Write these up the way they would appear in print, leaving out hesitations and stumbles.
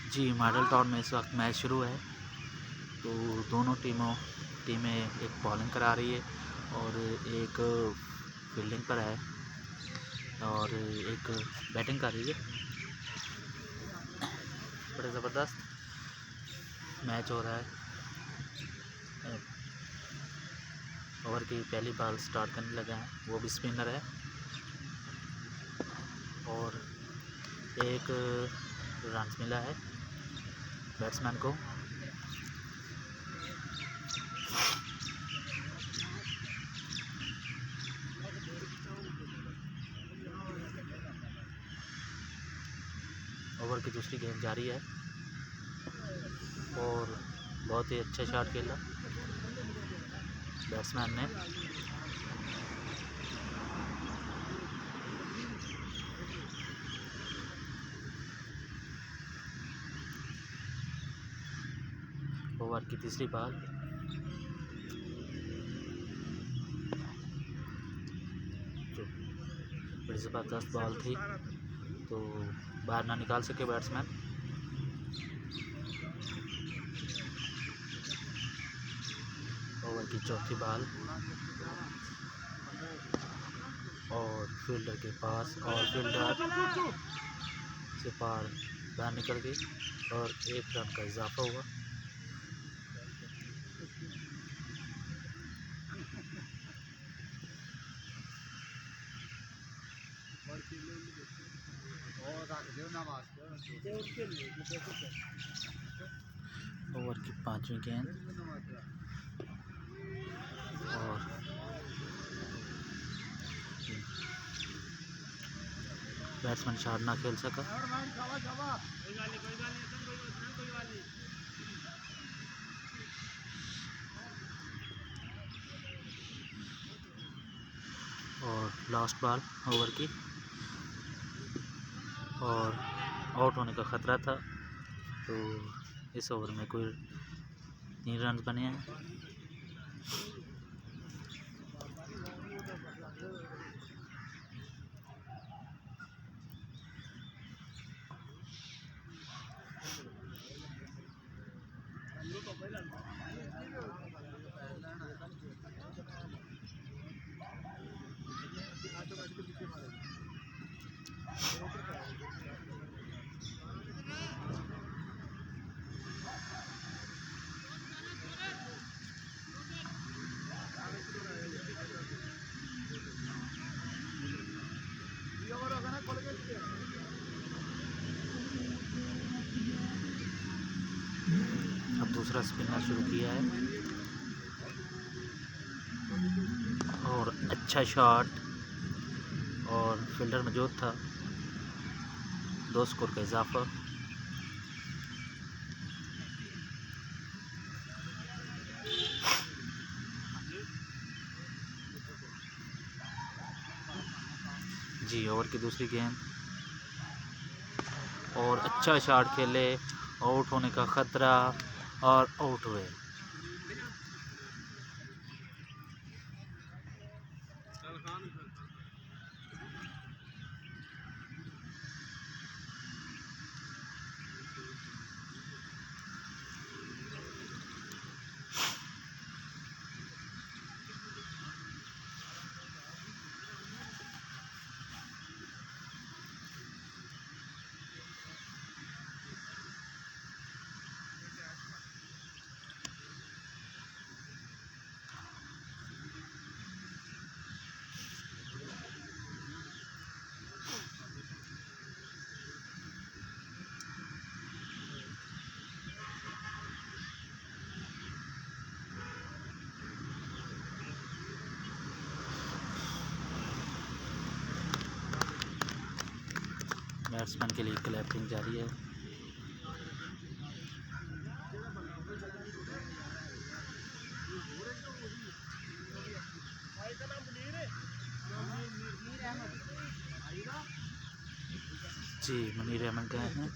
जी, model town में इस वक्त मैच शुरू है। तो दोनों टीमें एक बॉलिंग करा रही है और एक फील्डिंग पर है और एक बैटिंग कर रही है। बड़े ज़बरदस्त मैच हो रहा है। ओवर की पहली बॉल स्टार्ट करने लगा है, वो भी स्पिनर है और एक रन मिला है बैट्समैन को। ओवर की दूसरी गेंद जारी है और बहुत ही अच्छा शॉट खेला बैट्समैन ने। ओवर की तीसरी बॉल, जो बड़ी ज़बरदस्त बॉल थी, तो बाहर ना निकाल सके बैट्समैन। ओवर की चौथी बॉल और फील्डर के पास और फील्डर से पार बाहर निकल गई और एक रन का इजाफा हुआ। ओवर की पांचवी गेंद और बैट्समैन शॉट ना खेल सका। और लास्ट बॉल ओवर की और आउट होने का ख़तरा था, तो इस ओवर में कोई 3 रन बने हैं। अब दूसरा स्पिनर शुरू किया है और अच्छा शॉट और फील्डर मौजूद था, 2 स्कोर का इजाफा। जी, ओवर की दूसरी गेंद और अच्छा शॉट खेले, आउट होने का ख़तरा और आउट हुए। बैट्समैन के लिए क्लैपिंग जारी है। जी मुनीर अहमद गए हैं।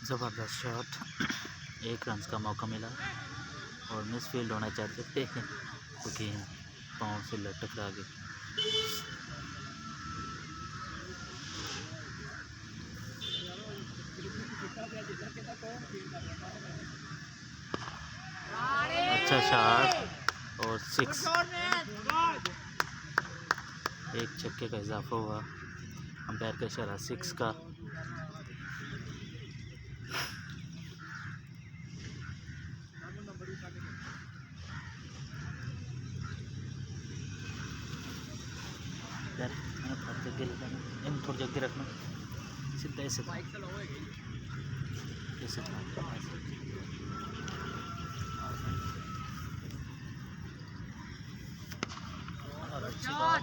ज़बरदस्त शॉट, 1 रन का मौका मिला और मिस फील्ड होना चाहते थे क्योंकि पाँव से टकरा गए। अच्छा शॉट और 6, 1 छक्के का इजाफा हुआ। अंपायर का इशारा 6 का। इन थोड़ी जगह रखना, सीधा ऐसे ऐसे और अच्छी बात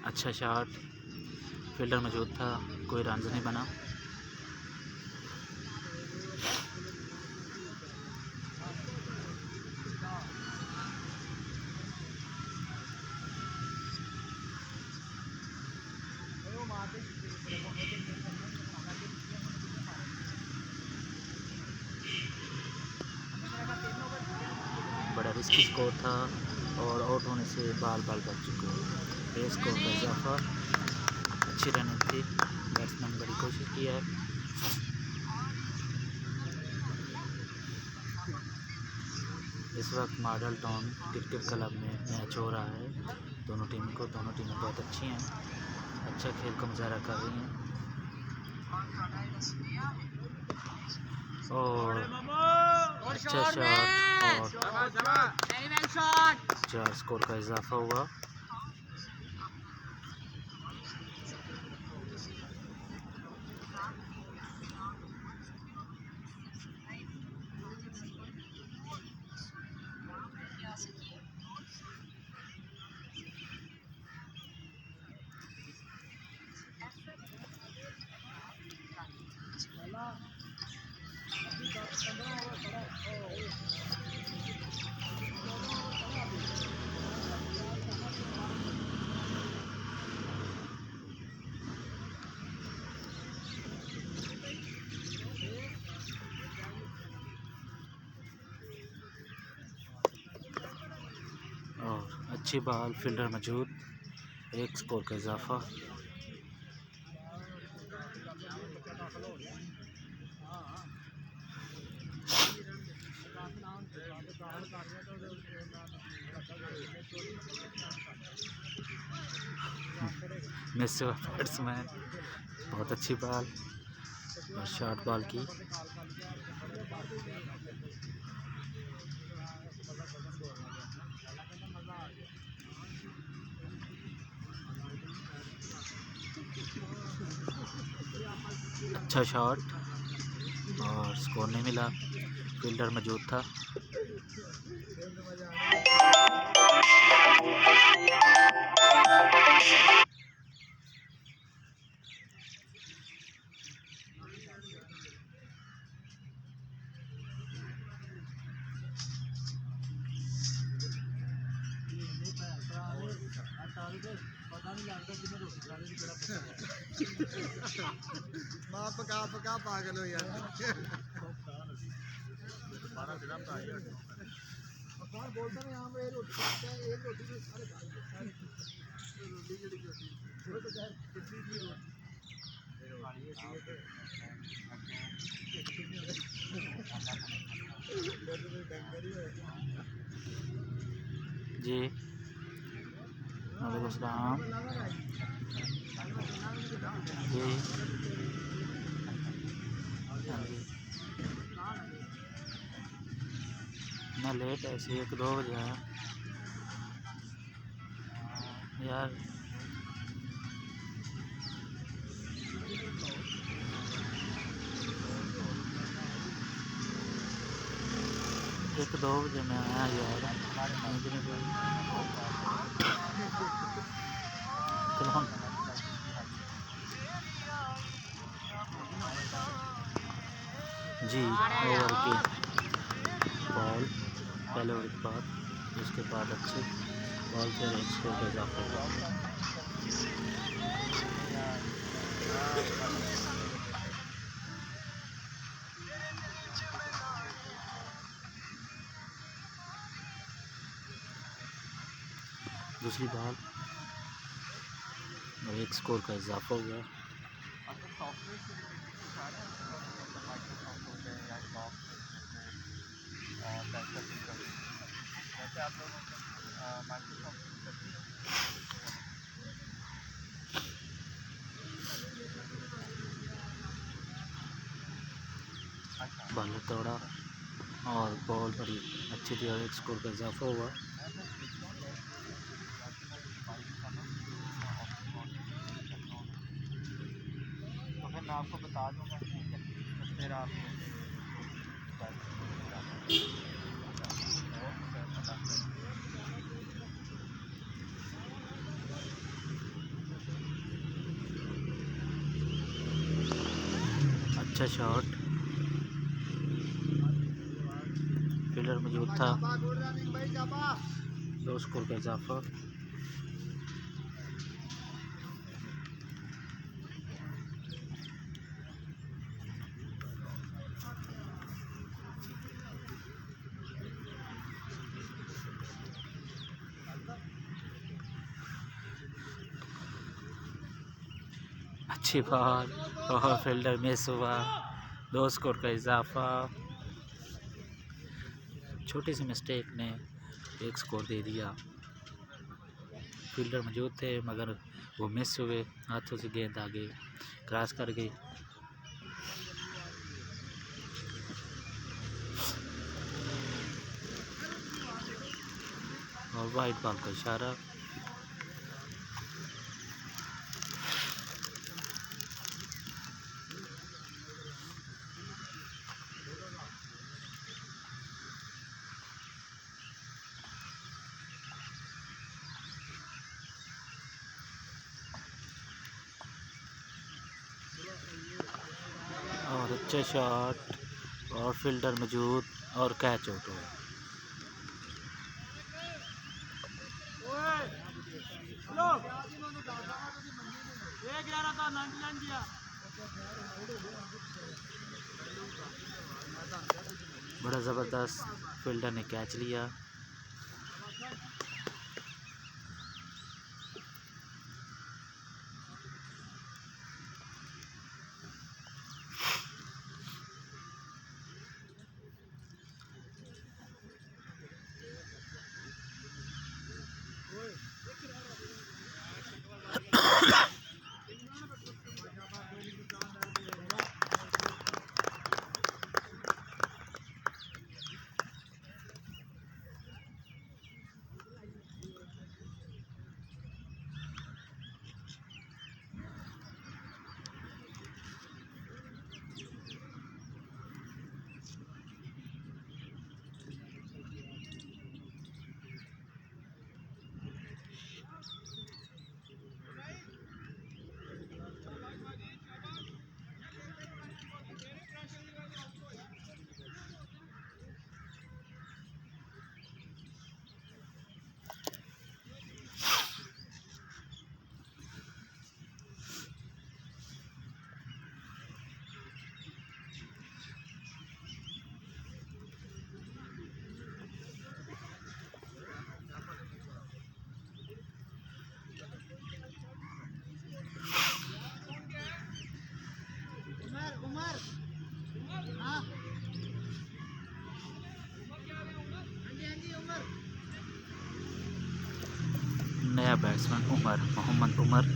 अच्छा शॉट, फील्डर मौजूद था, कोई रन नहीं बना। बड़ा रिस्की स्कोर था और आउट होने से बाल बच चुके हैं। स्कोर का इजाफा, अच्छी रनिंग थी, बैट्समैन बड़ी कोशिश की है। इस वक्त मॉडल टाउन क्रिकेट क्लब में मैच हो रहा है। दोनों टीमें बहुत अच्छी हैं, अच्छा खेल का मुजाहरा कर रही हैं और अच्छा शॉट और 4 स्कोर का इजाफा हुआ। और अच्छी बॉल, फील्डर मौजूद, एक स्कोर का इजाफा। मिस हुआ बैट्समैन, बहुत अच्छी बॉल और शॉर्ट बॉल की। अच्छा शॉट और स्कोर नहीं मिला, फील्डर मौजूद था। मां पका पका पागल हो यार। बोलता ना यहाँ पे रोटी खाता है, एक रोटी में सारे खा लेते हैं। रोटी जड़ी रोटी वो तो यार कितनी की रोटी जी वालेकुम सलाम जी। हाँ जी, मैं लेट ऐसे 1-2 बजे आया यार। एक 2 बजे मैं आया यार। चलो जी, ओवर की बॉल पहले ओवर के बाद, उसके बाद अच्छे बॉल से एक स्कोर का इजाफा हुआ। दूसरी बॉल और एक स्कोर का इजाफा हुआ। बॉलर तोड़ा और बॉल बड़ी अच्छी थी और एक स्कोर का इजाफा हुआ। तो फिर मैं आपको बता दूंगा, फिर आप अच्छा शॉट, फील्डर मौजूद था, 2 स्कोर का इजाफा। अच्छी बॉल और फील्डर मिस हुआ, 2 स्कोर का इजाफा। छोटी सी मिस्टेक ने एक स्कोर दे दिया। फील्डर मौजूद थे मगर वो मिस हुए, हाथों से गेंद आगे क्रॉस कर गई। और वाइट बॉल का इशारा। और अच्छा शॉट और फील्डर मौजूद और कैच आउट हुआ। बड़ा ज़बरदस्त फील्डर ने कैच लिया। गया बैट्समैन मोहम्मद उमर।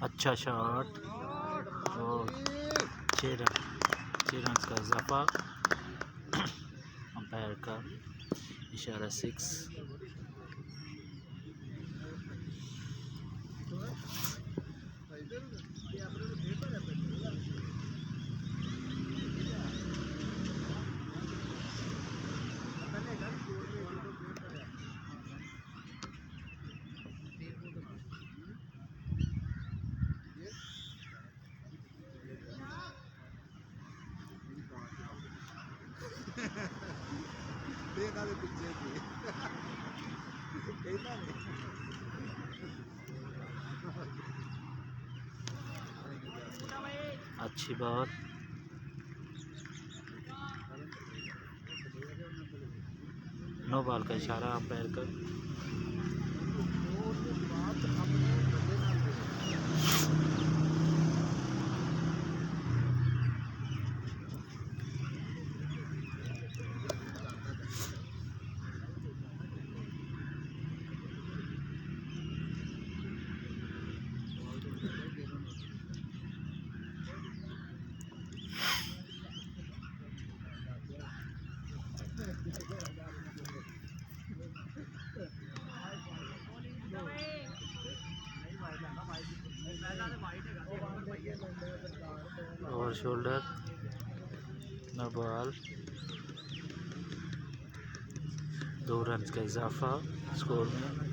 अच्छा शॉट और 6 रन का इजाफा। अंपायर का इशारा 6। देखा तो पीछे थी कहना नहीं। अच्छी बात। नो बॉल का इशारा अंपायर का। Over shoulder, no ball. 2 run का इजाफा स्कोर में।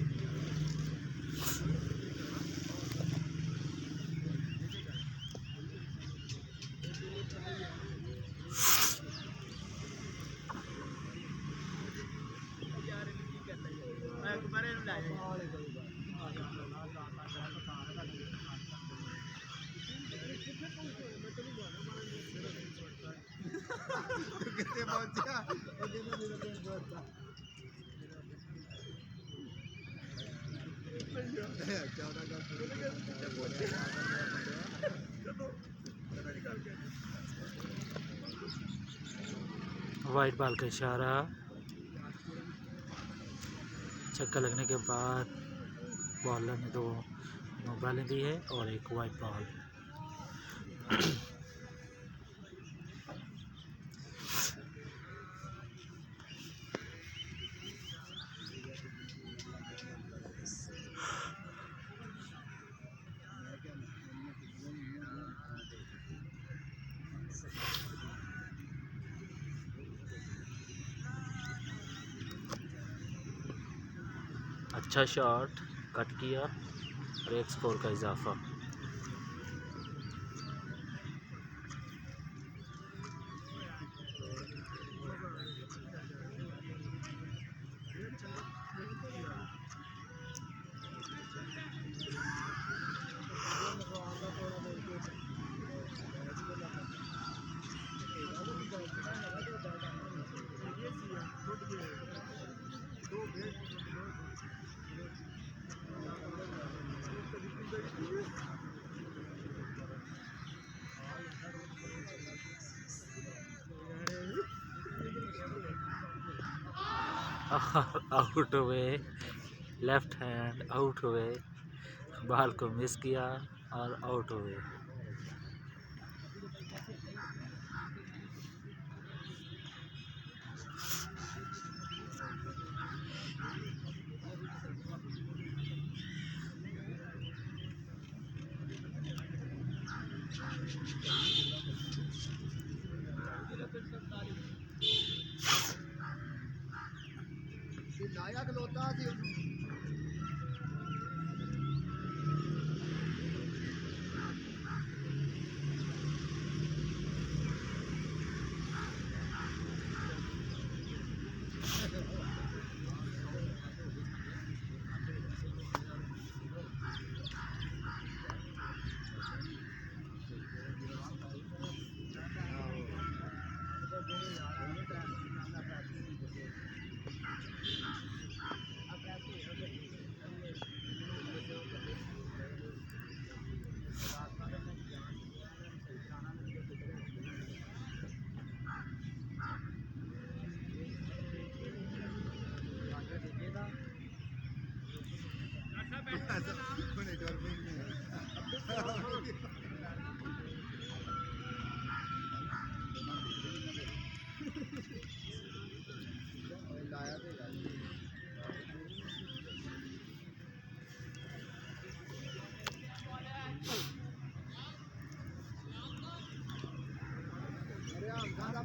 कितने पहुंच गया और कितने दिन में पहुंचा 14 का वाइट बॉल का इशारा। छक्का लगने के बाद बॉलर ने 2 नो बॉलें दी है और एक वाइट बॉल। अच्छा शॉट कट किया और 1 स्कोर का इजाफा। आउट हुए, लेफ्ट हैंड आउट हुए बॉल को मिस किया और आउट हो गए। लाया खलोता सी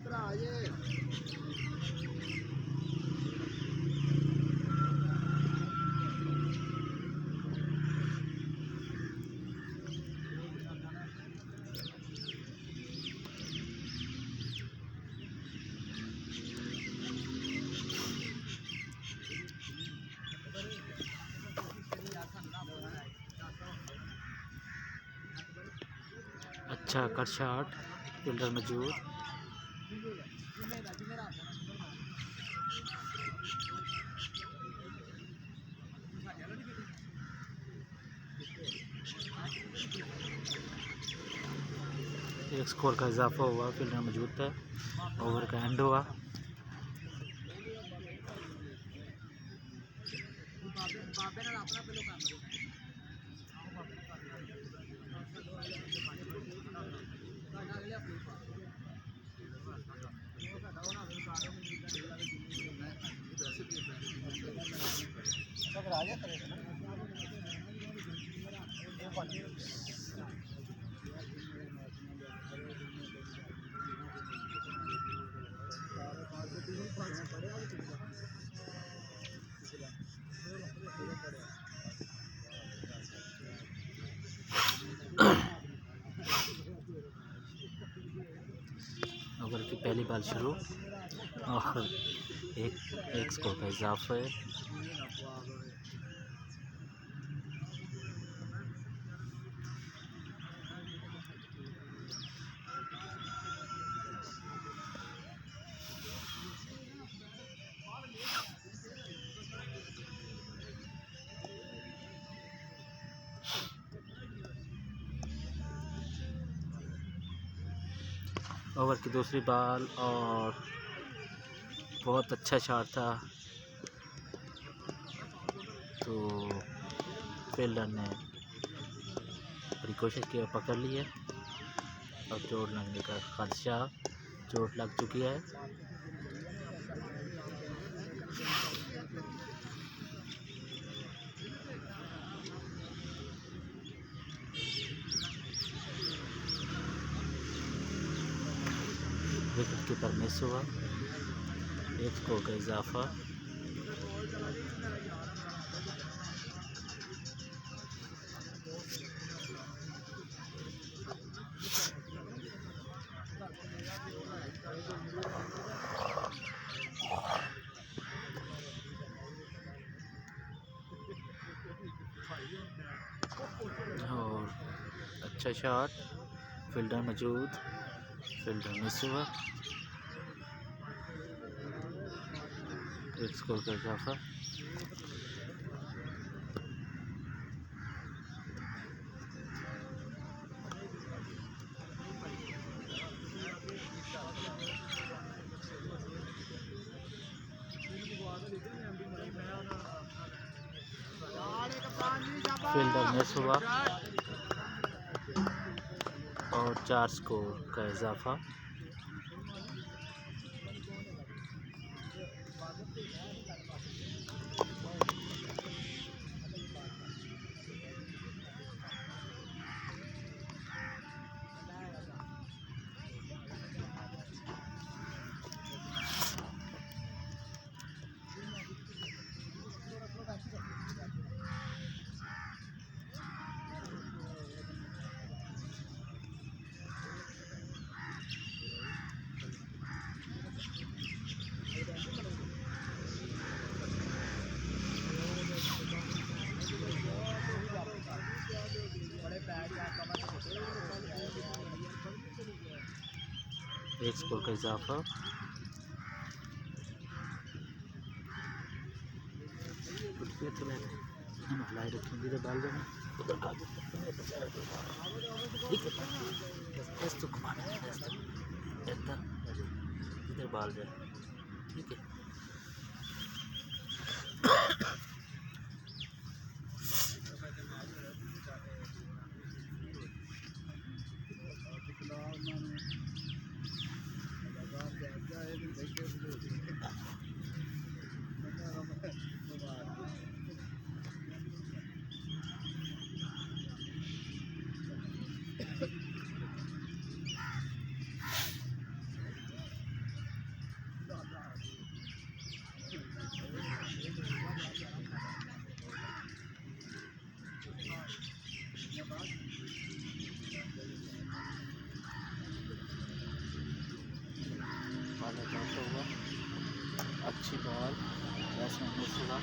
भरा जे अच्छा कट शॉट, फील्डर मौजूद। एक स्कोर का इजाफा हुआ, फील्डर मौजूद था। ओवर का एंड हुआ। ओवर की पहली बॉल शुरू और एक स्कोर का इजाफा है। ओवर की दूसरी बॉल और बहुत अच्छा शॉट था, तो फील्डर ने बड़ी कोशिश की, पकड़ ली है और चोट लगने का खदशा, चोट लग चुकी है। विकेट कीपर मिस हुआ, एक स्कोर का इजाफा। और अच्छा शॉट, फील्डर मौजूद, फील्डर मिस हुआ, एक स्कोर का इजाफा। कप्तान जी शाबाश। फील्डर मिस हुआ और 4 स्कोर का इजाफा। एक स्कोर का इजाफा। लाई रखेंगे तो डाल देना उधर का बस तो घुमाना इधर बाल जाए। ठीक है। अच्छी बॉल बैट्समैन मिस हुआ।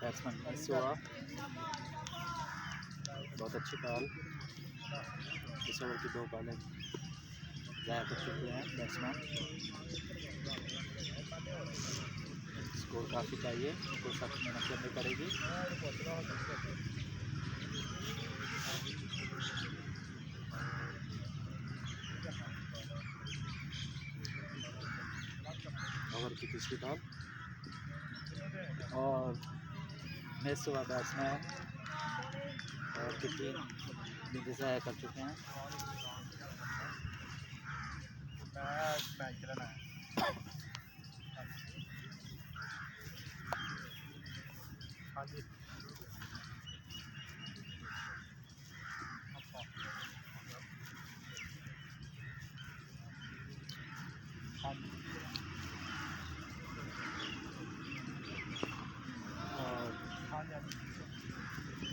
बैट्समैन मिस हुआ। बहुत अच्छी बॉल। इस ओवर की 2 बॉलें ज़ाया कर चुके हैं बैट्समैन। स्कोर काफ़ी चाहिए, तो सख्त मेहनत करनी पड़ेगी। ओवर की 3री बॉल और मिस हुआ बैट्समैन और 3 गेंदें ज़ाया कर चुके हैं।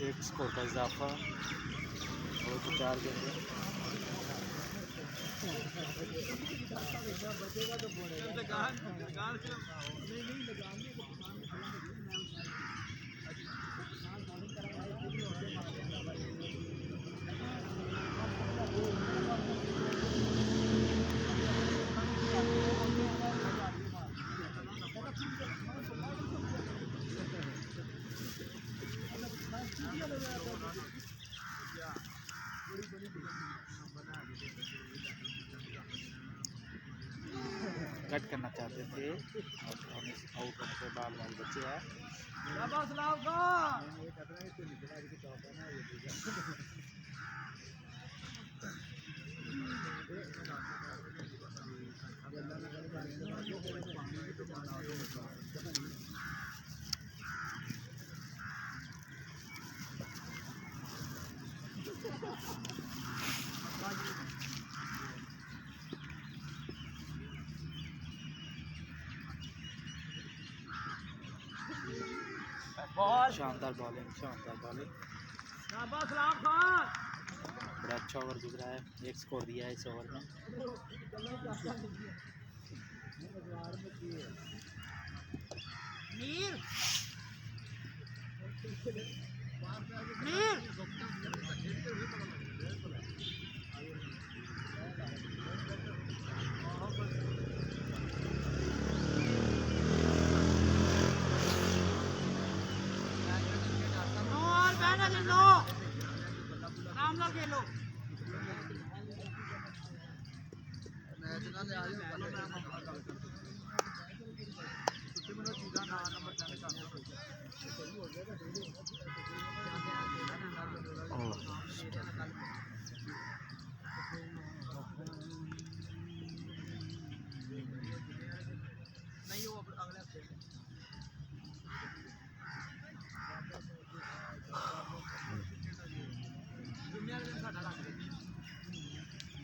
एक स्कोर का इजाफा और 4 गेंदें। कट करना चाहते थे और आउट होने के बाद बॉल बचे है। शानदार बॉलिंग, शानदार बॉलिंग। बड़ा अच्छा ओवर गुजरा है। 1 स्कोर दिया है इस ओवर में। मैच ना ले आयो पहले मैं गल कर तुसी मेनू चीज़ां ना नंबर चेक कर दो नहीं वो अगले हफ्ते जुम्मे वाले दिन साडा लग रहा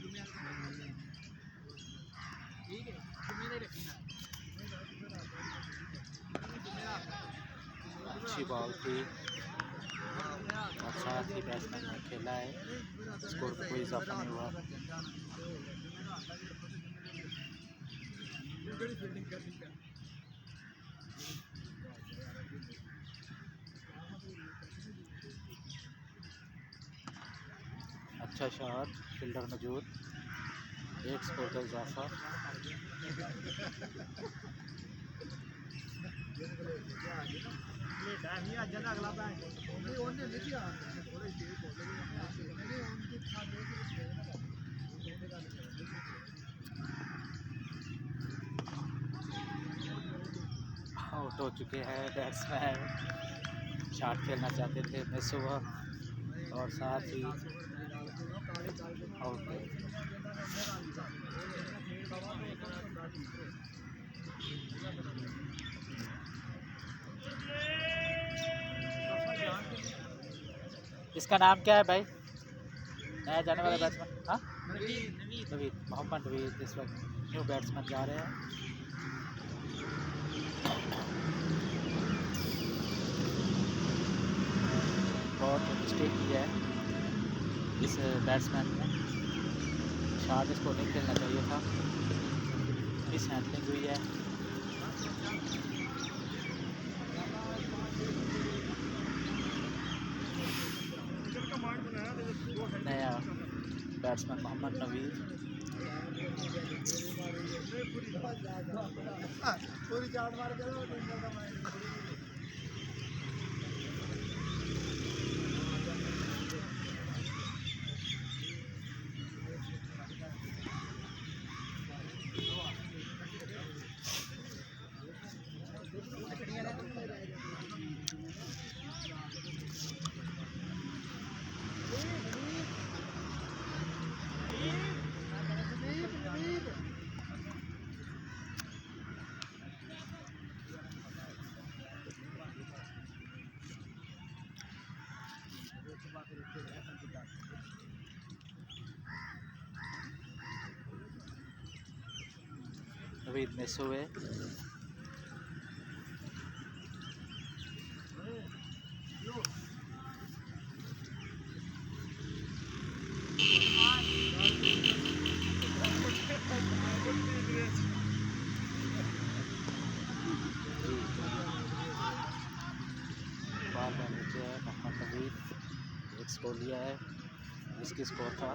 जुम्मे वाले दिन ठीक है जुम्मे दे रखी ना अच्छी बॉल थी और साथ ही बैट्समैन ने खेला है, स्कोर में कोई इजाफा नहीं हुआ। अच्छा शॉट, फील्डर मौजूद, एक स्कोर का इजाफा। आउट हो चुके हैं बैट्समैन, शॉट खेलना चाहते थे, मिस हुआ और साथ ही आउट। इसका नाम क्या है भाई, नया जाने वाला बैट्समैन? हाँ, नवीद, मोहम्मद नवीद इस वक्त न्यू बैट्समैन जा रहे हैं। बहुत मिस्टेक की है इस बैट्समैन ने, शॉट इसको नहीं खेलना चाहिए था, मिस हैंडलिंग हुई है। नया बैट्समैन मोहम्मद नवीद। पूरी चाट मार के नवीद मिस हुए। बाल में नीचे है मोहम्मद नवीद, एक स्कोर लिया है, इसकी स्कोर था।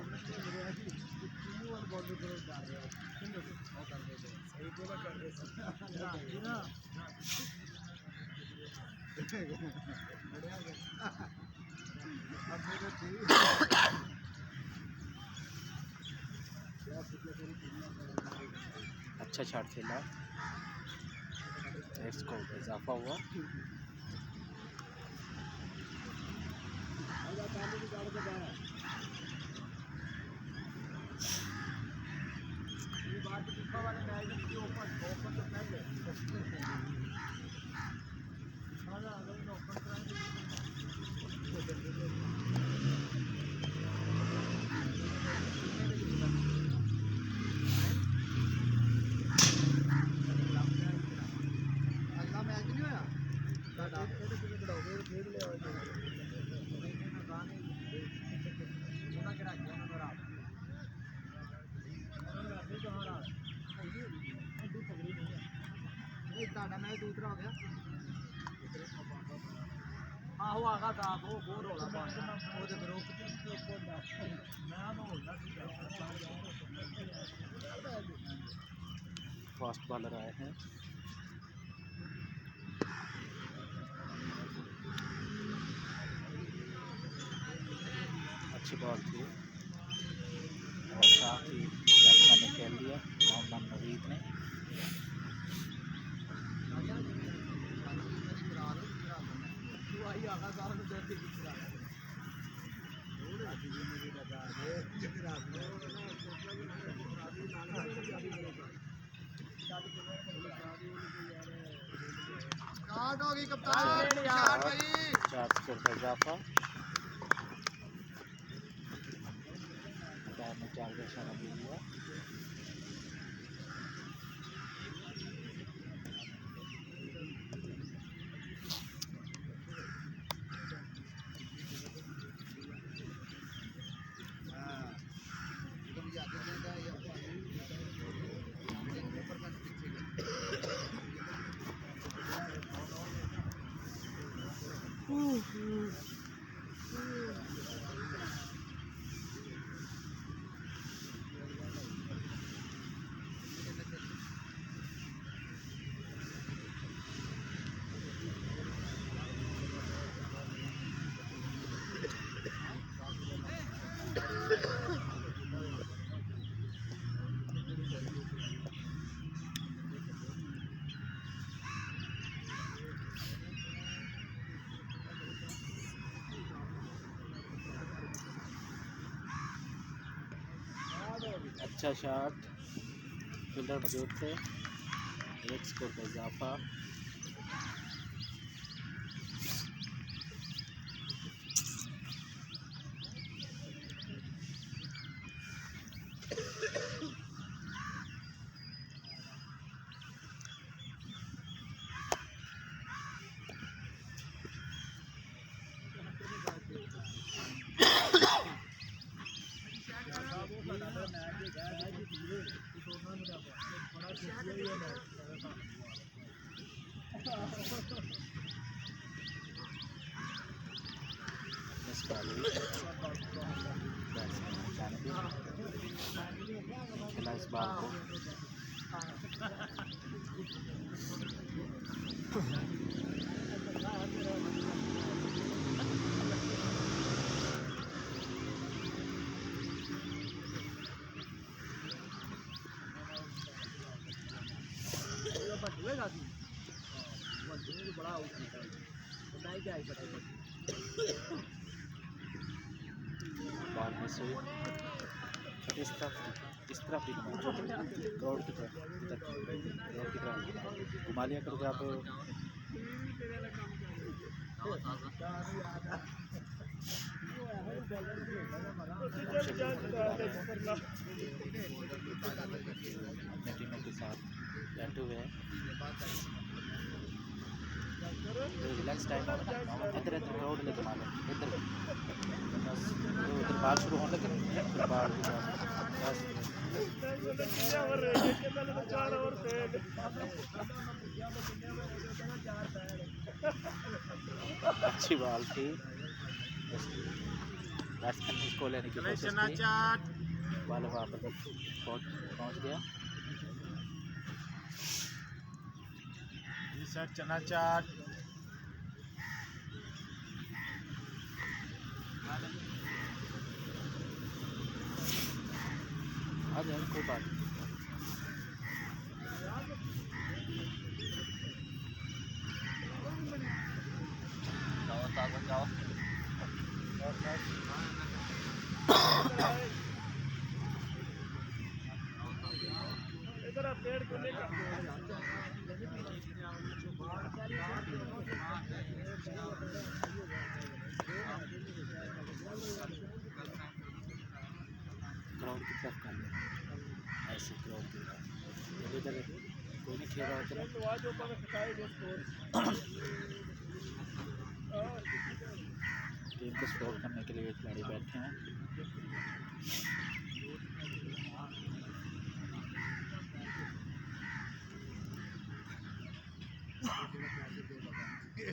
अच्छा शॉट खेला, एक स्कोर में इजाफा हुआ। ਤੁਹਾਡਾ ਮੈਚ ਦੂਸਰਾ ਹੋ ਗਿਆ ਆਹੋ ਆਗਾ ਤਾਂ ਉਹ ਬਹੁਤ ਰੋਲਾ ਪਾਉਂਦਾ ਉਹਦੇ ਗਰੁੱਪ ਚ ਮੈਂ ਨਾ ਹੋਣਾ ਸੀ फास्ट बॉलर आए हैं। अच्छी बॉल थी और साथ ही बैट्समैन ने खेल दिया मोहम्मद नवीद ने। स्टार्ट होगी कप्तान स्टार्ट भाई 4 स्कोर का इजाफा। पैर ने 4 का इशारा दे दिया। अच्छा शॉट, फील्डर मौजूद थे। 1 स्कोर का इजाफा। खेला इस बार को बॉल मिस हुई। इस तरफ भी ग्राउंड की तरफ घुमा लिया करोगे आप। अपने टीमों के साथ बैठे हुए हैं। रिलैक्स टाइम इधर ग्राउंड लेके मारो इधर बस उधर बाल शुरू होने लगे फिर बाल बस अच्छी बॉल थी। बैट्समैन इसको लेने की कोशिश की, बॉल वहाँ पर पहुँच गया। चना चाट आ जाए कोई बात नहीं। जाओ इधर पेड़ को लेकर ग्राउंड की तरफ कर ले ऐसे ग्राउंड की तरफ इधर कोई नहीं खेल रहा होता। टीम को सपोर्ट करने के लिए खिलाड़ी बैठे हैं। अच्छा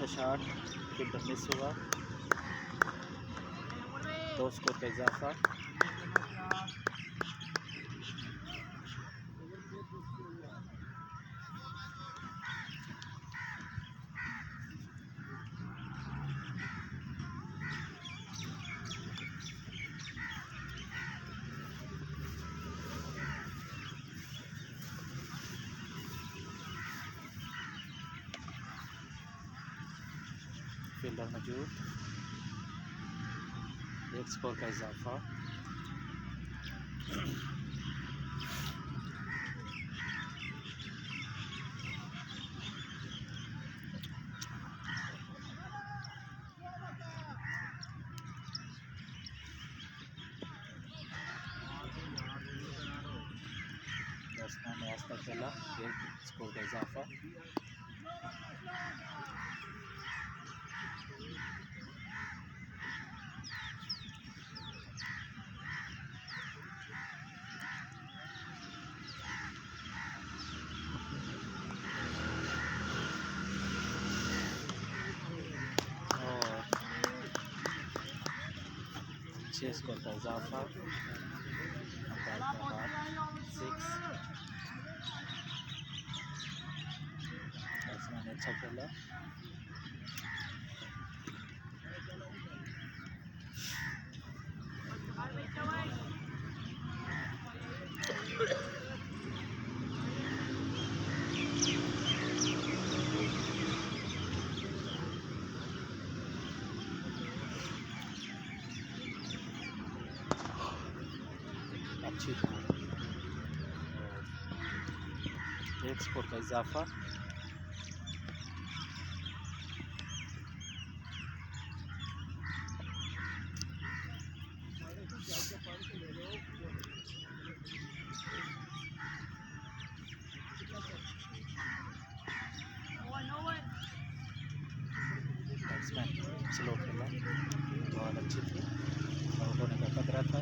शॉट, फील्डर मिस हुआ, 2 स्कोर का इजाफा। फील्डर मौजूद, 1 स्कोर का इजाफा। बैट्समैन ने आज तक खेला, 1 स्कोर का इजाफा। और 6 स्कोर का इजाफा। अंपायर का हाथ 6। बैट्समैन ने अच्छा खेला। अच्छी थी, 1 स्कोर का इजाफा। बैट्समैन स्लो खेला, बॉल अच्छी थी, आउट होने का खतरा था।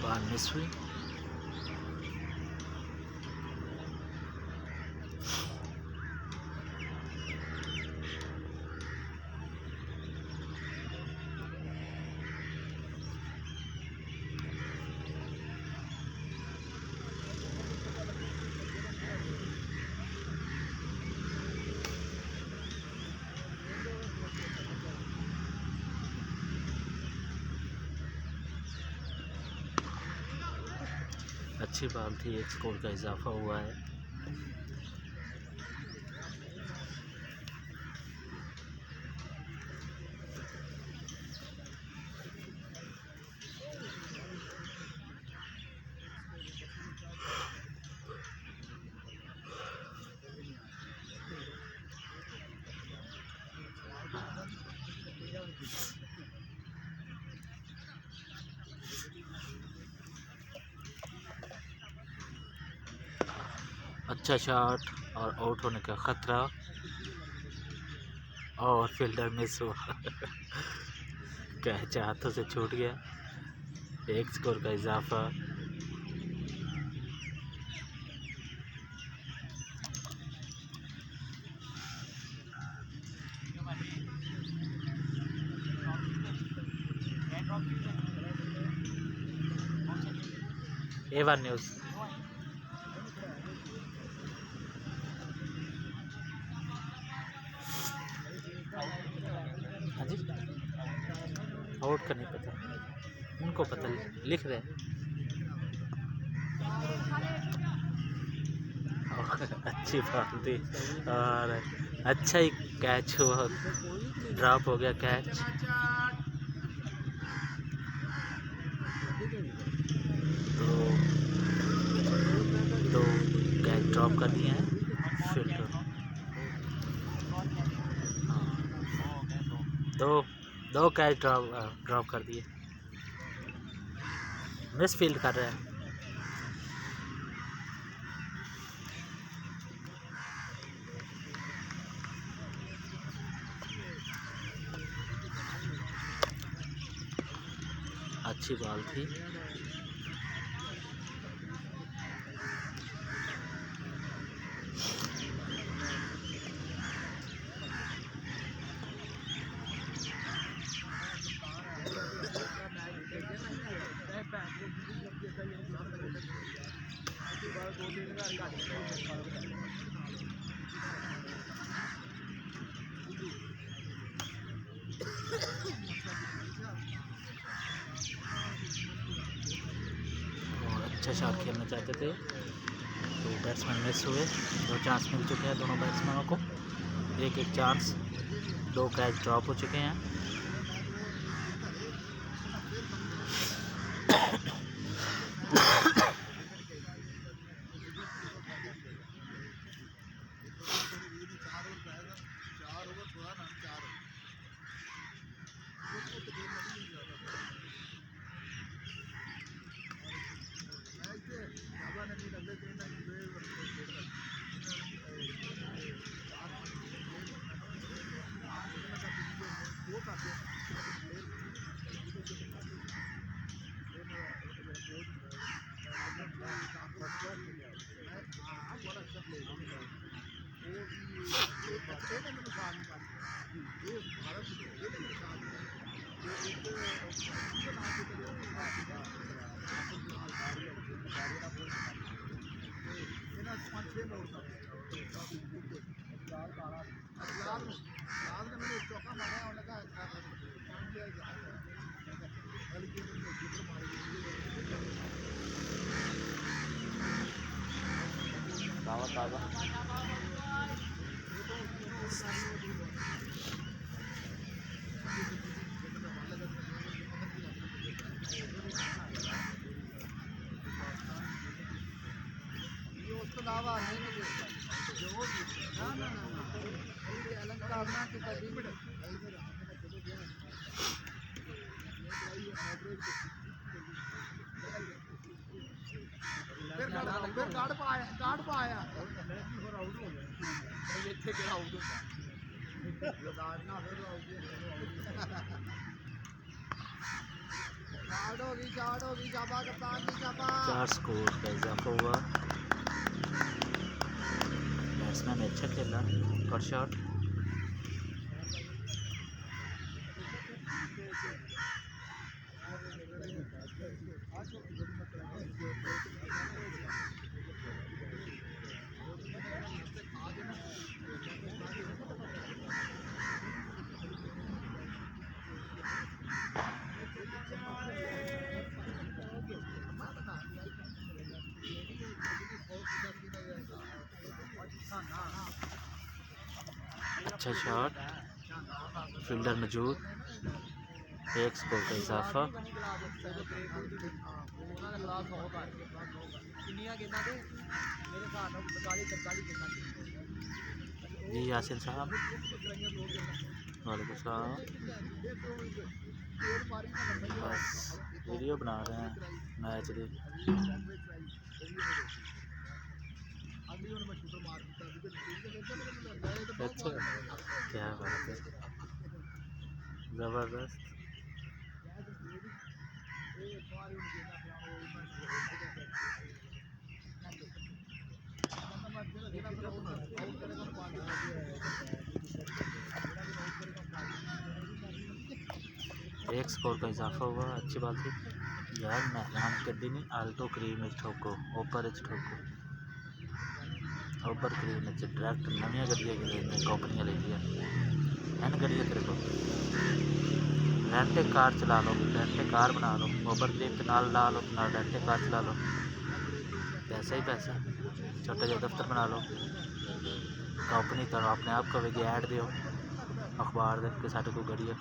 बॉल मिस हुई। अच्छी बॉल थी, 1 स्कोर का इजाफा हुआ है। अच्छा शॉट, और आउट होने का खतरा और फील्डर मिस हुआ। कैच हाथों से छूट गया। 1 स्कोर का इजाफा। A1 news. हाँ जी, आउट का नहीं पता, उनको पता, लिख रहे हैं। अच्छी बात थी और अच्छा ही कैच हुआ, ड्रॉप हो गया कैच। तो कैच ड्रॉप कर दिए हैं फील्डर। दो कैच ड्रॉप कर दिए, मिस फील्ड कर रहे हैं। अच्छी बॉल थी। और अच्छा शॉट खेलना चाहते थे तो बैट्समैन मिस हुए। 2 चांस मिल चुके हैं दोनों बैट्समैनों को, एक चांस। 2 कैच ड्रॉप हो चुके हैं। चार स्कोर का इजाफा हुआ। बैट्समैन अच्छा खेला, कट शॉट। अच्छा शॉट, फील्डर मौजूद। 1 स्कोर का इजाफा। जी यासिन साहब, वालेकुम सलाम। बस वीडियो बना रहे हैं मैच की। अच्छा, क्या बात है, ज़बरदस्त। एक स्कोर का इजाफा हुआ, अच्छी बात है यार। महरान गड्डी नहीं आल्टो क्रीम ठोको ओपर ठोको ओपर क्रीम डायरेक्ट नवी गड्डियाँ लेते कंपनियाँ लेती है ना गड्डियाँ तेरे को रेंटे कार चला लो, रेंटे कार बना लो, ओवर क्रीम के नाल ला लो, नाल रेंटे कार चला लो, पैसा ही पैसा। छोटा जिहा दफ्तर बना लो, कंपनी तो अपने आप कहेगी ऐड दो अखबार दे के साढ़े को गड्डी है।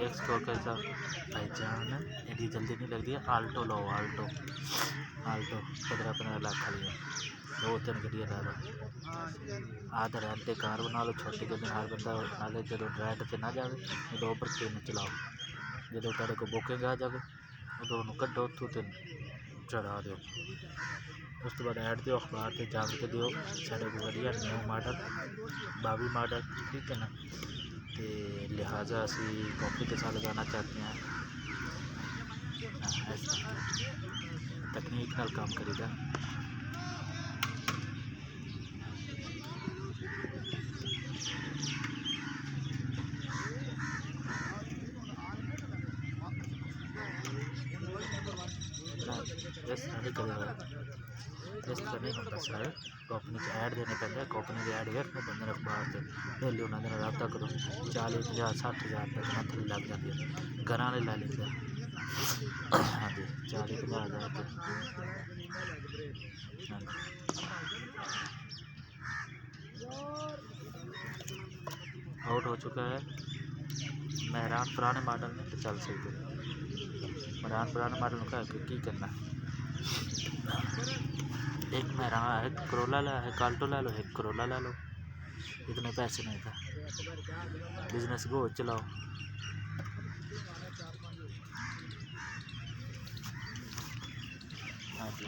एक स्कोर का हिसाब भाईजान एडी जल्दी नहीं लगती है। आल्टो लो, आल्टो आल्टो 15-15 लाख खड़ी है, 2-3 गड्डियाँ ला लो, आधा रेंटे कार बना लो छोटी गड्डी, हर बंदा नाले जो रेंट से ना जाए दो पर तीन चलाओ, जो तेरे को बुकिंग आ जाए उदों कड्डो उतों तीन चढ़ा दो, उस तो बाद ऐड दो अखबार से जंग के दो साढ़े को गड्डियाँ न्यू मॉडल 22 मॉडल, ठीक है ना। तो लिहाजा असी कंपनी के साथ लगाना चाहते हैं, तकनीक नाल काम करीदा। इस तरह नहीं होता सर, कंपनी च ऐड देने पैंदे, कंपनी के ऐड वेखने पैंदे अखबार से डेली उन्होंने रबता करो 40-50-60 हज़ार तक मंथली लग जाती है, घर वाले ला लेंगे। हाँ जी 40-50 हज़ार तक। आउट हो चुका है महरान, पुराने मॉडल में तो चल सकते महरान, पुराने मॉडल का की करना। एक महरान है, करोला ला है, काल्टो ला लो, एक करोला ला लो, इतने पैसे नहीं था, बिजनेस को चलाओ। हाँ जी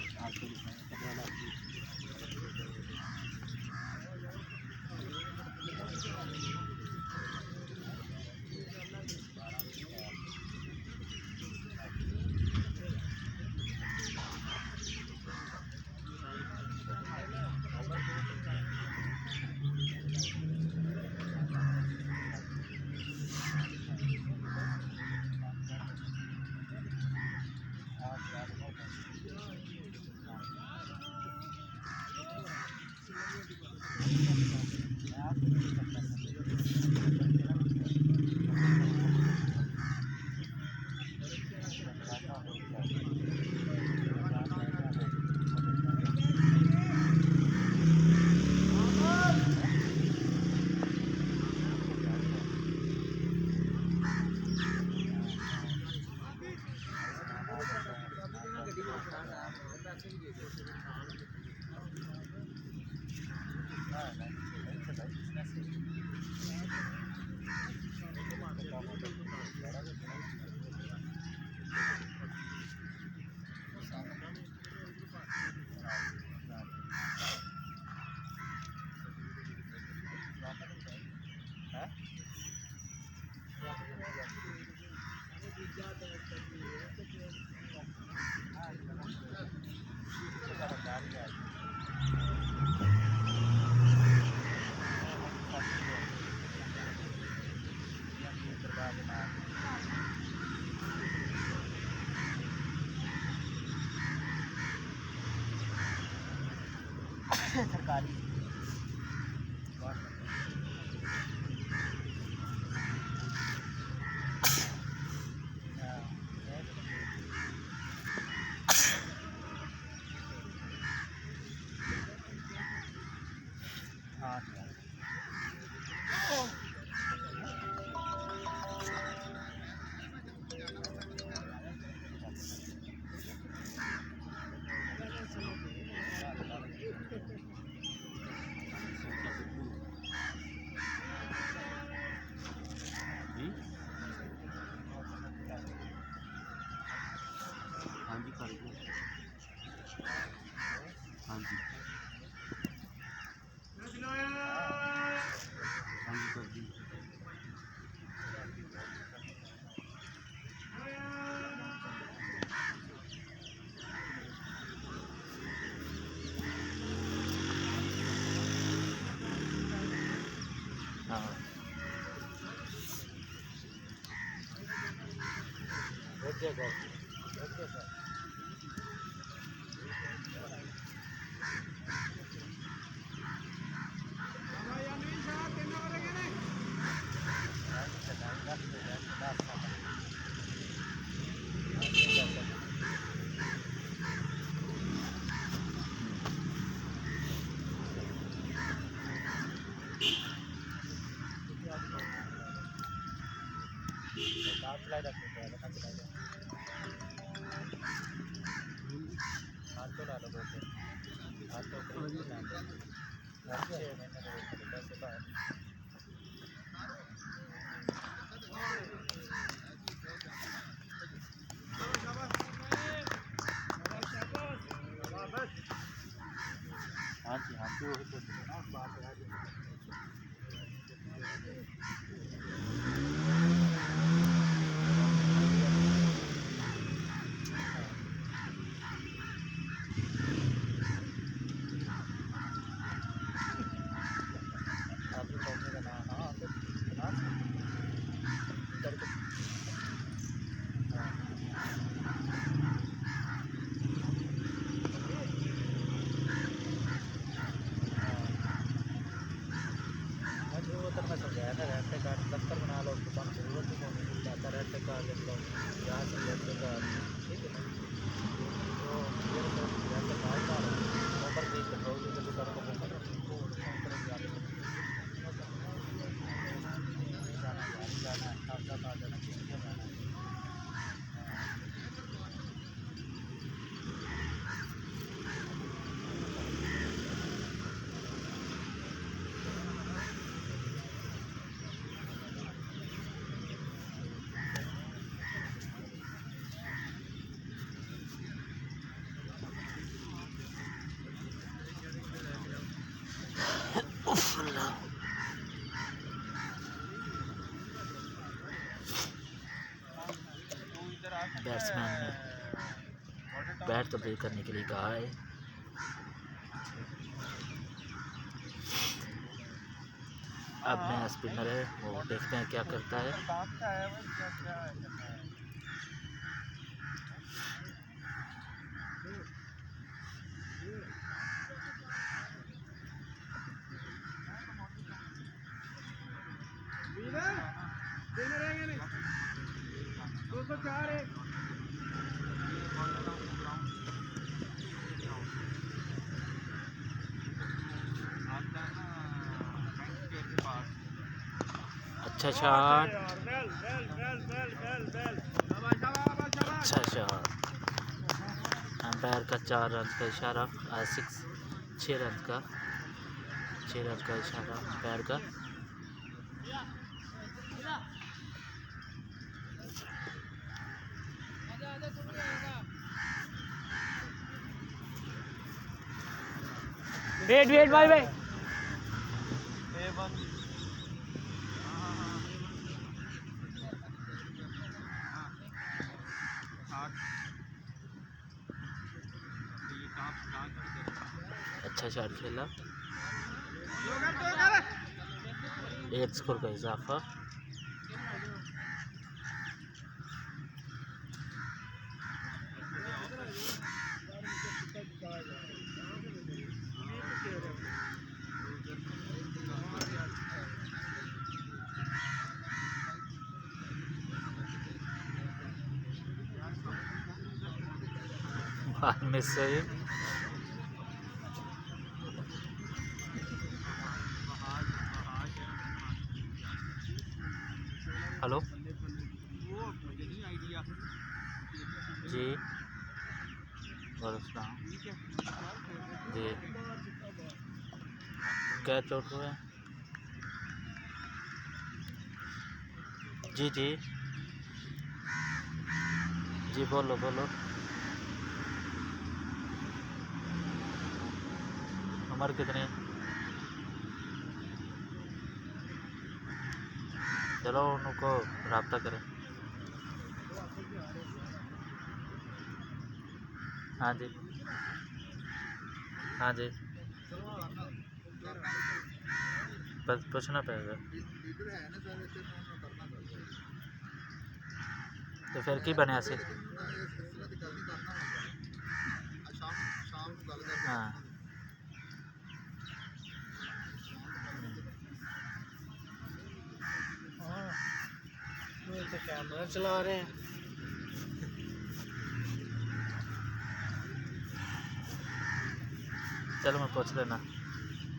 सरकारी जी कर दो। हाँ जी हाँ जी कर दी। हाँ हाँ जी हाँ जी वही तो ना बात है। रेंट कार्ड दफ्तर बना लो, दुकान जरूरत ही नहीं जाता, रेंट कार्ड ले लो, यहाँ से रेंट कार्ड, ठीक है ना। तो ये रेंट कार्ड डालो, नंबर दे के पेट्रोल की दुकान को बंद करो, जाना है साथ साथ आ जाना, किसी को जाना है। बैट्समैन ने बैट तब्दील करने के लिए कहा है। अब नया स्पिनर है, वो देखते हैं क्या करता है। अच्छा शॉट, अच्छा शॉट। अंपायर का 4 रन का इशारा, 6 रन का इशारा अंपायर का। वेट भाई भाई अच्छा शॉट खेला, 1 स्कोर का इजाफा। बाल मिस हुई। हेलो जी, वालेकुम जी, क्या चोट हुआ है? जी जी जी, बोलो बोलो। उम्र कितनी है? चलो उनको रब्ता करें। हाँ जी, हाँ जी, बस पूछना पड़ेगा। लीडर है ना सर इसे करना पड़ता तो फिर की बनया सी? है इस तरह की गल नहीं करना होता शाम शाम को गल करके हाँ हाँ ये तो कैमरा चला रहे हैं। चलो मैं पूछ लेना,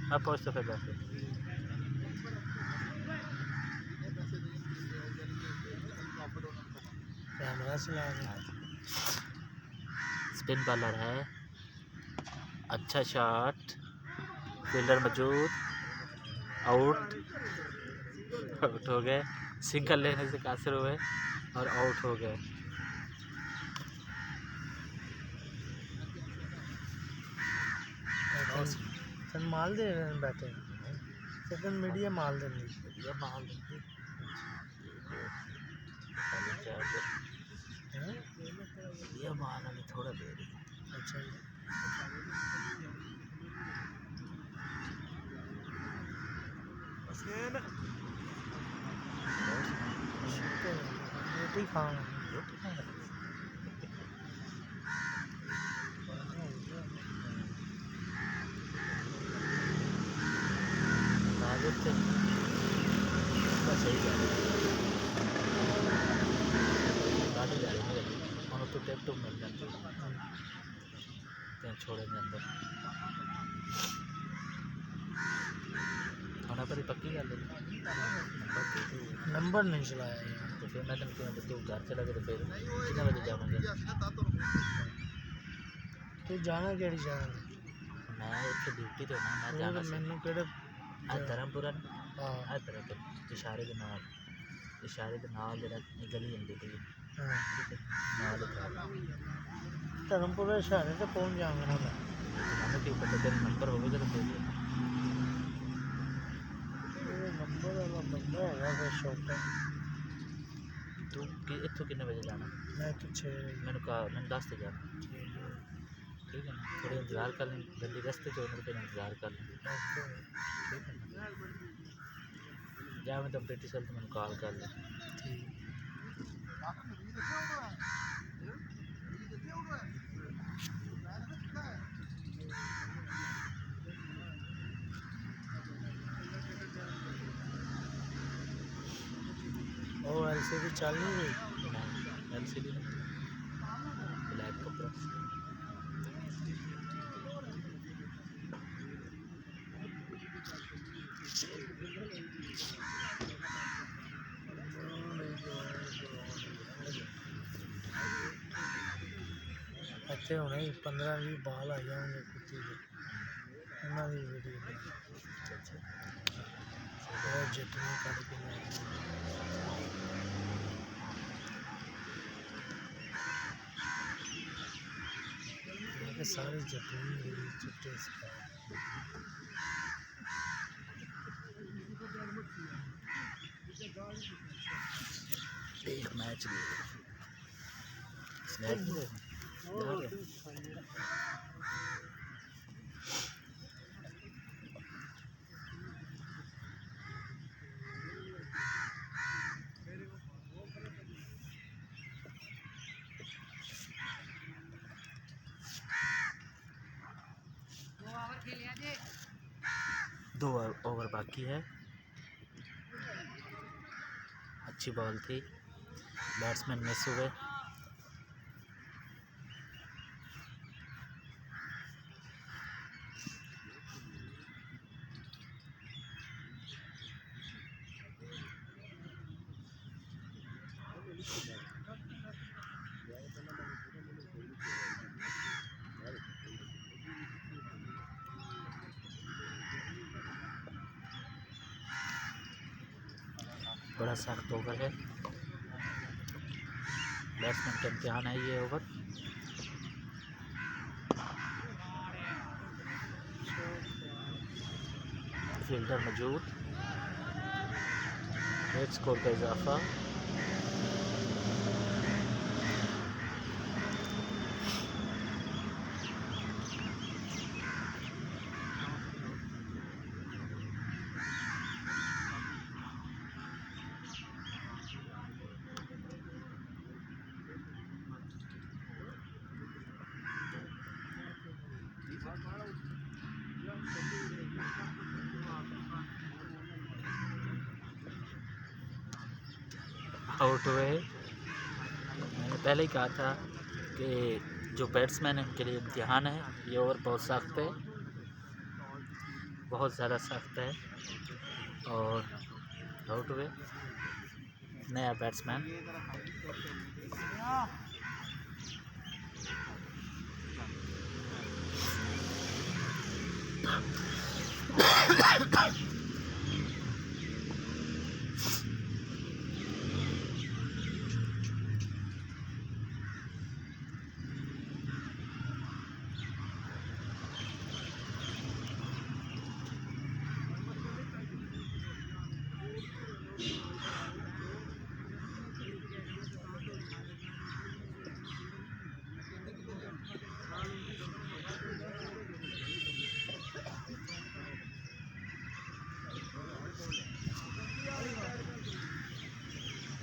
मैं पूछ तो फिर वैसे कैमरा चला रहे हैं। स्पिन बॉलर है, अच्छा शॉट, फील्डर मौजूद, आउट, आउट हो गए, सिंगल लेने से कासिर हुए और आउट हो गए। सन माल दे रहे हैं बैठे सेकंड मीडिया माल देंगे। ये माल देंगे। हैं? ये माल अभी थोड़ा दे रही है। अच्छा जी। रोटी खाऊंगा। आदित्य बस सही जा रही है, गाड़ी जा रही है हम तो टेप टूप मिल जाते हैं छोड़ेंगे अंदर होना पर ही पक्की गल है। नंबर नहीं चलाया यार। तो फिर मैं तुम क्यों तू घर चला गया तो फिर कितने बजे जावांगे? तू जाना केड़ी जाना मैं इतने ड्यूटी तो ना मैं वो जाना तो सी मैनू केड़े आज धर्मपुरा हाँ हर तरह के इशारे के नाल जेड़ा गली आंदी पई है, हाँ ठीक है नाल घर धर्मपुरा शहर से पहुंच जाऊंगा ना मैं। मैंने कि पता तेरा नंबर होगा तो फिर मेरे नंबर वाला बंदा है फिर शॉप है। तू इतों कितने बजे जाना? मैं तो 6 मैंने कहा मैंने 10 बजे जाना, ठीक है ना? थोड़ा इंतज़ार कर लें, गड्डी रस्ते चो फिर इंतज़ार कर लें, ठीक है ना? जा मैं तो अपडेट चल तो मैंने कॉल कर लें। ठीक और एलसीडी चल नहीं रही। LCD में ब्लैक कपड़ा ਇੱਥੇ ਹੁਣੇ 15-20 ਬਾਲ ਆ ਜਾਣਗੇ ਕੁੱਤੀ ਦੇ ਉਹਨਾਂ ਦੀ ਵੀਡੀਓ ਬਹੁਤ ਜਿੱਤਨੇ ਕੱਢ ਕੇ ਲੈ ਕੇ ਸਾਰੇ ਜਿੱਤਨੇ ਚਿੱਟੇ ਸਪਾ एक मैच भी स्नैप भी दो ओवर बाकी है। अच्छी बॉल थी, बैट्समैन मिस हुए। बड़ा सख्त ओवर है, बैट्समैन का इम्तिहान है ये ओवर। फील्डर मौजूद, एक स्कोर का इजाफा। आउट हुए। मैंने पहले ही कहा था कि जो बैट्समैन है उनके लिए इम्तिहान है, ये ओवर बहुत सख्त है, बहुत ज़्यादा सख्त है। और आउट हुए नया बैट्समैन।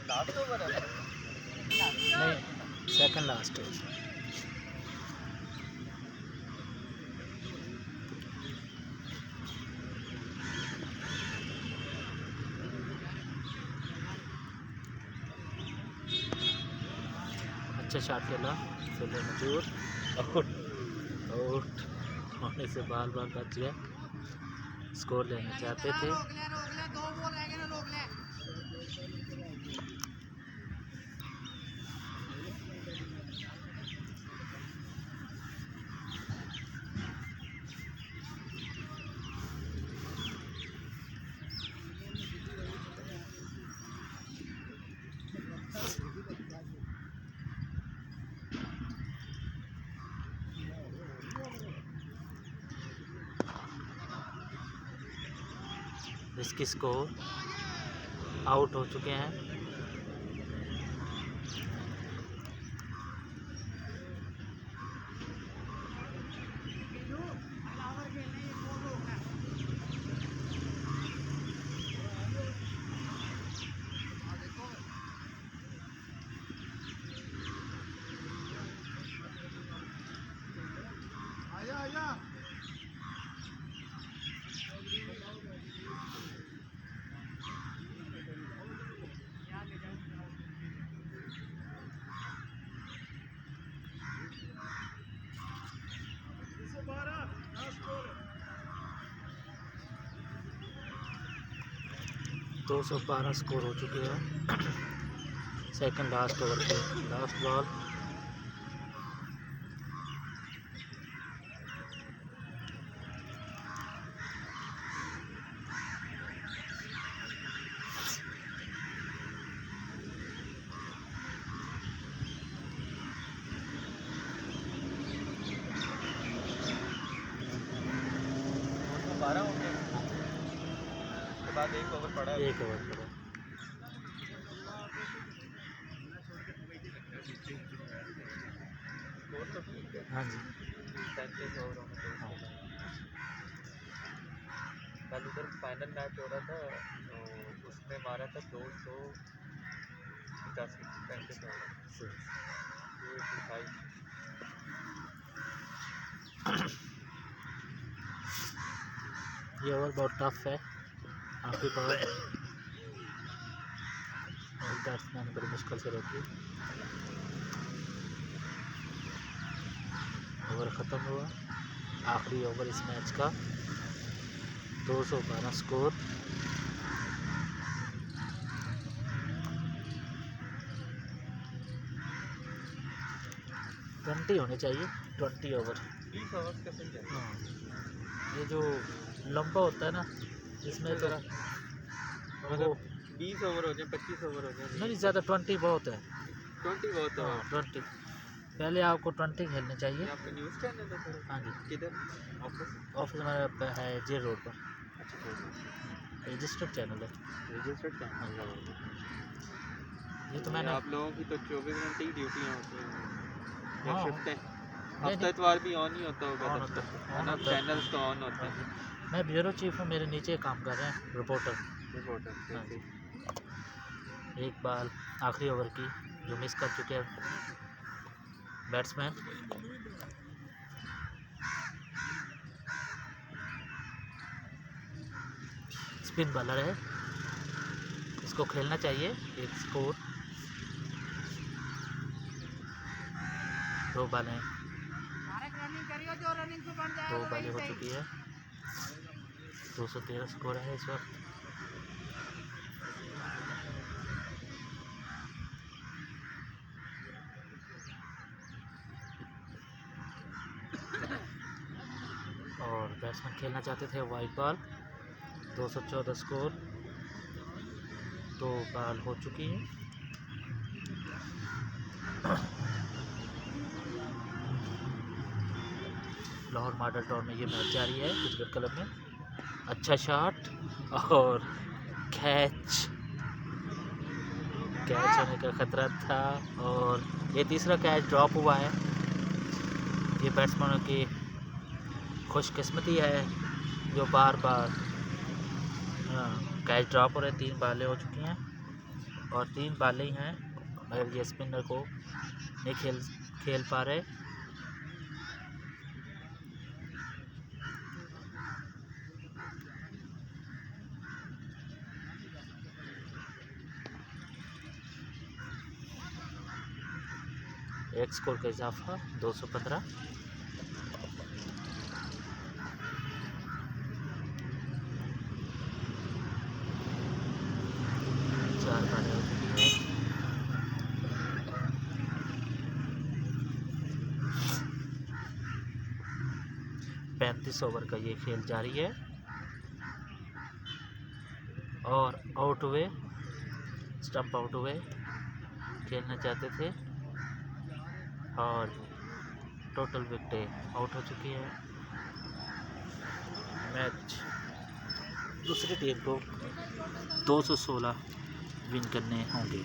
लास्ट ओवर है नहीं, सेकंड लास्ट है। अच्छा शॉट खेला, फील्डर मौजूद, आउट। आउट होने से बाल बच गया। स्कोर लेना चाहते थे। इसकी स्कोर आउट हो चुके हैं। आजा आजा दो 212 स्कोर हो चुके हैं। सेकंड लास्ट ओवर के लास्ट बॉल। बारह हो गए, उसके बाद एक ओवर पड़ा है। एक ओवर पड़ा। स्कोर तो ठीक है, हाँ जी। 35 ओवरों में हाँ। कल उधर फाइनल मैच हो रहा था तो उसमें मारा था 285 35 ओवर। ये ओवर बहुत टफ है। आखिरी बॉल और बैट्समैन बड़ी मुश्किल से रोकी। ओवर ख़त्म हुआ। आखिरी ओवर इस मैच का। 212 स्कोर। ट्वेंटी होने चाहिए, 20 ओवर। 20 ओवर का सही है। हाँ, ये जो लंबा होता है ना, इसमें तो मतलब 20 ओवर हो जाए, 25 ओवर हो जाए, नहीं ज़्यादा 20 बहुत है। 20 बहुत है। हाँ 20, पहले आपको 20 खेलने चाहिए। ये आपका न्यूज़ चैनल है सर? हाँ जी, किधर ऑफिस? ऑफिस हमारा है जे रोड पर। रजिस्टर्ड चैनल है। रजिस्टर्ड चैनल है। ये तो मैंने आप लोगों की तो 24 घंटे ही ड्यूटियाँ होती हैं या हाँ शिफ्टें? नहीं हफ्ता इतवार भी ऑन ही होता होगा ऑन तब होता तक, है, है ऑन ना? होता है। चैनल्स तो ऑन होते हाँ हैं। जी, मैं ब्यूरो चीफ हूँ, मेरे नीचे काम कर रहे हैं रिपोर्टर। रिपोर्टर हाँ जैसे जी। एक बाल आखिरी ओवर की जो मिस कर चुके हैं बैट्समैन। स्पिन बॉलर है, इसको खेलना चाहिए। एक स्कोर 2 बालें, 2 बालें हो चुकी है। 213 स्कोर है इस वक्त। और बैट्समैन खेलना चाहते थे वाइट बॉल। 214 स्कोर, 2 बाल हो चुकी है। लाहौर मॉडल टाउन में ये मैच जारी है क्रिकेट क्लब में। अच्छा शॉट और कैच होने का खतरा था और ये तीसरा कैच ड्रॉप हुआ है। ये बैट्समैनों की खुशकिस्मती है जो बार बार कैच ड्रॉप हो रहे। 3 बालें हो चुकी हैं और 3 बालें ही हैं, मगर ये स्पिनर को नहीं खेल पा रहे। एक स्कोर का इजाफा 215। चार बालें हो चुकी हैं। पैंतीस ओवर का ये खेल जारी है और आउट हुए, स्टंप आउट हुए खेलना चाहते थे और टोटल विकेटें आउट हो चुकी है। मैच दूसरी टीम को 216 विन करने होंगे।